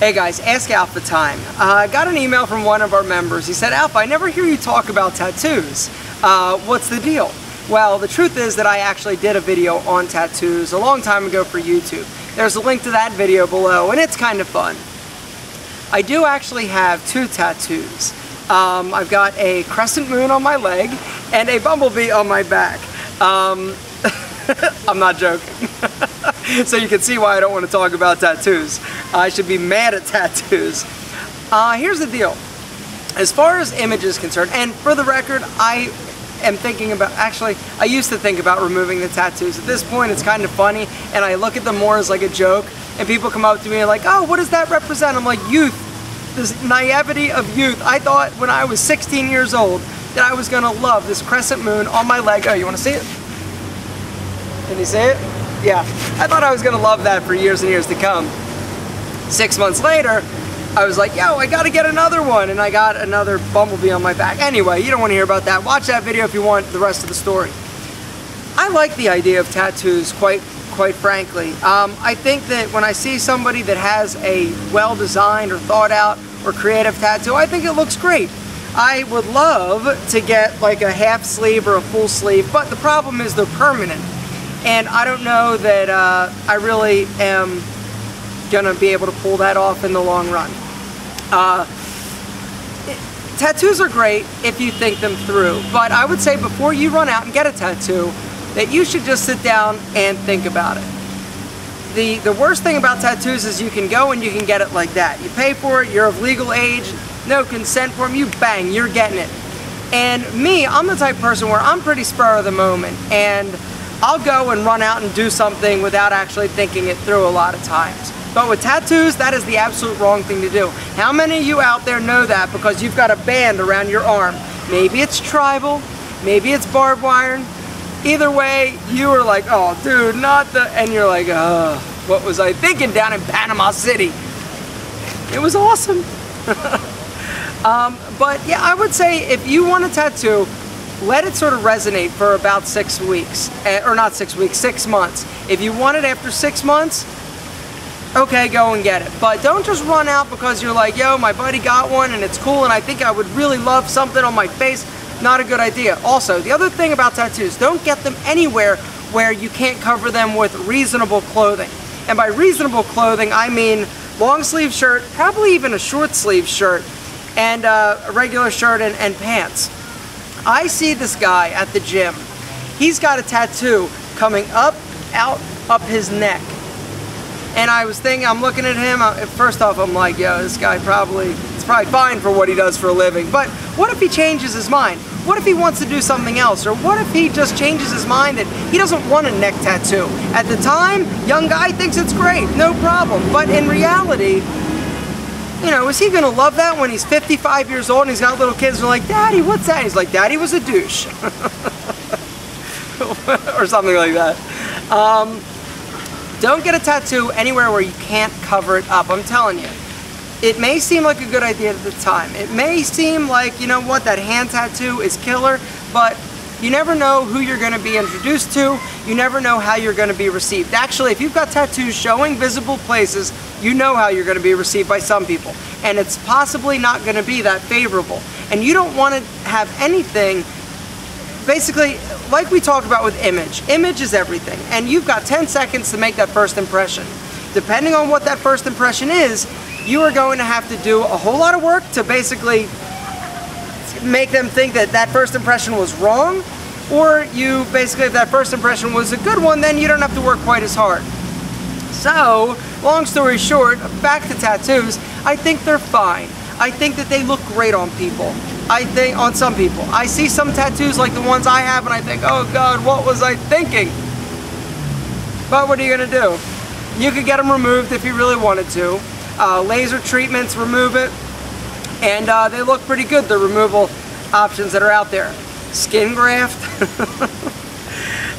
Hey guys, Ask Alpha time. I got an email from one of our members. He said, Alpha, I never hear you talk about tattoos. What's the deal? Well, the truth is that I actually did a video on tattoos a long time ago for YouTube. There's a link to that video below, and it's kind of fun. I do actually have two tattoos. I've got a crescent moon on my leg and a bumblebee on my back. I'm not joking. So you can see why I don't want to talk about tattoos. I should be mad at tattoos. Here's the deal. As far as Image is concerned, and for the record, I am thinking about, actually, I used to think about removing the tattoos. At this point, it's kind of funny, and I look at them more as like a joke, and people come up to me and like, oh, what does that represent? I'm like, youth. This naivety of youth. I thought when I was 16 years old that I was gonna love this crescent moon on my leg. Oh, you wanna see it? Can you see it? Yeah. I thought I was gonna love that for years and years to come. 6 months later, I was like, yo, I gotta get another one, and I got another bumblebee on my back. Anyway, you don't wanna hear about that. Watch that video if you want the rest of the story. I like the idea of tattoos, quite frankly. I think that when I see somebody that has a well-designed or thought-out or creative tattoo, I think it looks great. I would love to get like a half sleeve or a full sleeve, but the problem is they're permanent. And I don't know that I really am gonna be able to pull that off in the long run. Tattoos are great if you think them through, but I would say before you run out and get a tattoo, that you should just sit down and think about it. The worst thing about tattoos is you can go and you can get it like that. You pay for it, you're of legal age, no consent form, you bang, you're getting it. And me, I'm the type of person where I'm pretty spur of the moment, and I'll go and run out and do something without actually thinking it through a lot of times. But with tattoos, that is the absolute wrong thing to do. How many of you out there know that because you've got a band around your arm? Maybe it's tribal, maybe it's barbed wire. Either way, you were like, oh, dude, not the... And you're like, oh, what was I thinking down in Panama City? It was awesome. But yeah, I would say if you want a tattoo, let it sort of resonate for about 6 weeks. Or not 6 weeks, 6 months. If you want it after 6 months, okay, go and get it. But don't just run out because you're like, yo, my buddy got one and it's cool and I think I would really love something on my face. Not a good idea. Also, the other thing about tattoos, don't get them anywhere where you can't cover them with reasonable clothing. And by reasonable clothing, I mean long sleeve shirt, probably even a short sleeve shirt, and a regular shirt and pants. I see this guy at the gym. He's got a tattoo coming up his neck. And I was thinking, I'm looking at him, first off I'm like, yo, this guy it's probably fine for what he does for a living, but what if he changes his mind? What if he wants to do something else? Or what if he just changes his mind that he doesn't want a neck tattoo? At the time, young guy thinks it's great, no problem, but in reality, you know, is he gonna love that when he's 55 years old and he's got little kids and they're like, Daddy, what's that? And he's like, Daddy was a douche. Or something like that. Don't get a tattoo anywhere where you can't cover it up. I'm telling you. It may seem like a good idea at the time. It may seem like, you know what, that hand tattoo is killer, but you never know who you're going to be introduced to. You never know how you're going to be received. Actually, if you've got tattoos showing visible places, you know how you're going to be received by some people. And it's possibly not going to be that favorable. And you don't want to have anything. Basically, like we talked about with Image, Image is everything, and you've got 10 seconds to make that first impression. Depending on what that first impression is, you are going to have to do a whole lot of work to basically make them think that that first impression was wrong, or you basically, if that first impression was a good one, then you don't have to work quite as hard. So, long story short, back to tattoos, I think they're fine. I think that they look great on people. I think on some people. I see some tattoos like the ones I have and I think, oh God, what was I thinking? But what are you gonna do? You could get them removed if you really wanted to. Laser treatments remove it, and they look pretty good, the removal options that are out there. Skin graft.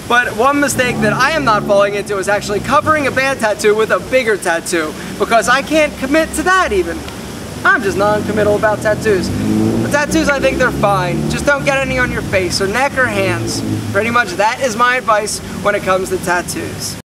But one mistake that I am not falling into is actually covering a bad tattoo with a bigger tattoo, because I can't commit to that even. I'm just non-committal about tattoos. But tattoos, I think they're fine. Just don't get any on your face or neck or hands. Pretty much that is my advice when it comes to tattoos.